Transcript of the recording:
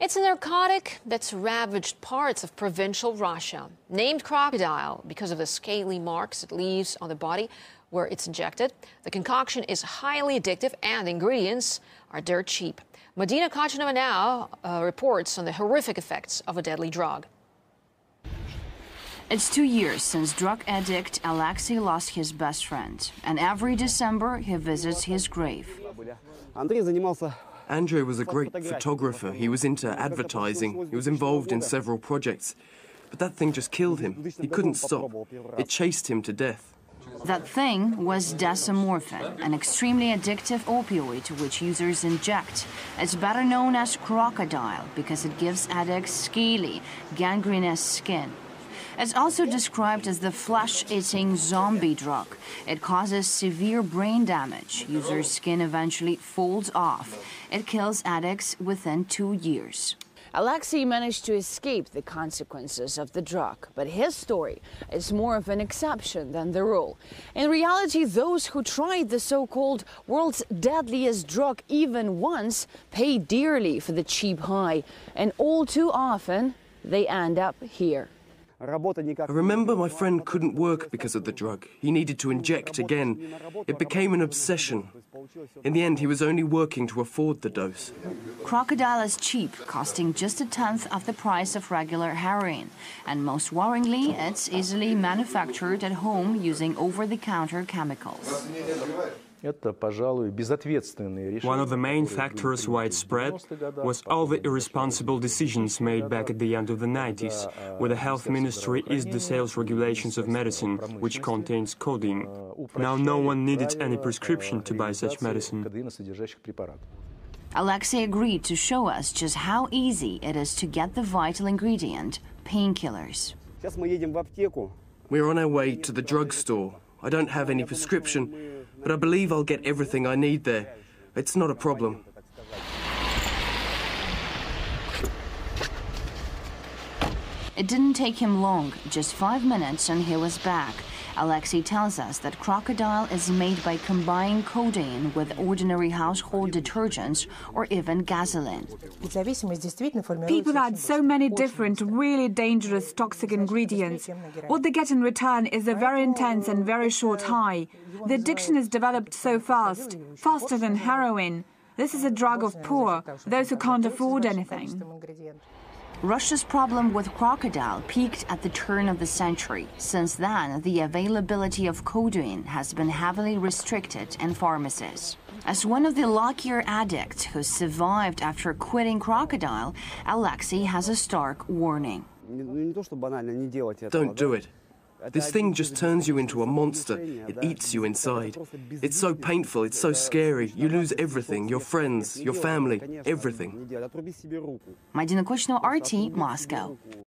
It's a narcotic that's ravaged parts of provincial Russia. Named crocodile because of the scaly marks it leaves on the body where it's injected. The concoction is highly addictive and the ingredients are dirt cheap. Medina Kachanova now reports on the horrific effects of a deadly drug. It's 2 years since drug addict Alexei lost his best friend, and every December he visits his grave. Andrei was a great photographer. He was into advertising. He was involved in several projects. But that thing just killed him. He couldn't stop. It chased him to death. That thing was desomorphin, an extremely addictive opioid which users inject. It's better known as crocodile because it gives addicts scaly, gangrenous skin. It's also described as the flesh-eating zombie drug. It causes severe brain damage. Users' skin eventually folds off. It kills addicts within 2 years. Alexei managed to escape the consequences of the drug, but his story is more of an exception than the rule. In reality, those who tried the so-called world's deadliest drug even once pay dearly for the cheap high, and all too often they end up here. I remember my friend couldn't work because of the drug. He needed to inject again. It became an obsession. In the end, he was only working to afford the dose. Crocodile is cheap, costing just a tenth of the price of regular heroin. And most worryingly, it's easily manufactured at home using over-the-counter chemicals. One of the main factors why it spread was all the irresponsible decisions made back at the end of the 90s, where the health ministry eased the sales regulations of medicine, which contains codeine. Now no one needed any prescription to buy such medicine. Alexei agreed to show us just how easy it is to get the vital ingredient, painkillers. We're on our way to the drugstore. I don't have any prescription, but I believe I'll get everything I need there. It's not a problem. It didn't take him long, just 5 minutes, and he was back. Alexei tells us that crocodile is made by combining codeine with ordinary household detergents or even gasoline. People add so many different, really dangerous toxic ingredients. What they get in return is a very intense and very short high. The addiction is developed so fast, faster than heroin. This is a drug of poor, those who can't afford anything. Russia's problem with crocodile peaked at the turn of the century. Since then, the availability of codeine has been heavily restricted in pharmacies. As one of the luckier addicts who survived after quitting crocodile, Alexei has a stark warning. Don't do it. This thing just turns you into a monster. It eats you inside. It's so painful, it's so scary. You lose everything, your friends, your family, everything. Medina Kachanova, RT, Moscow.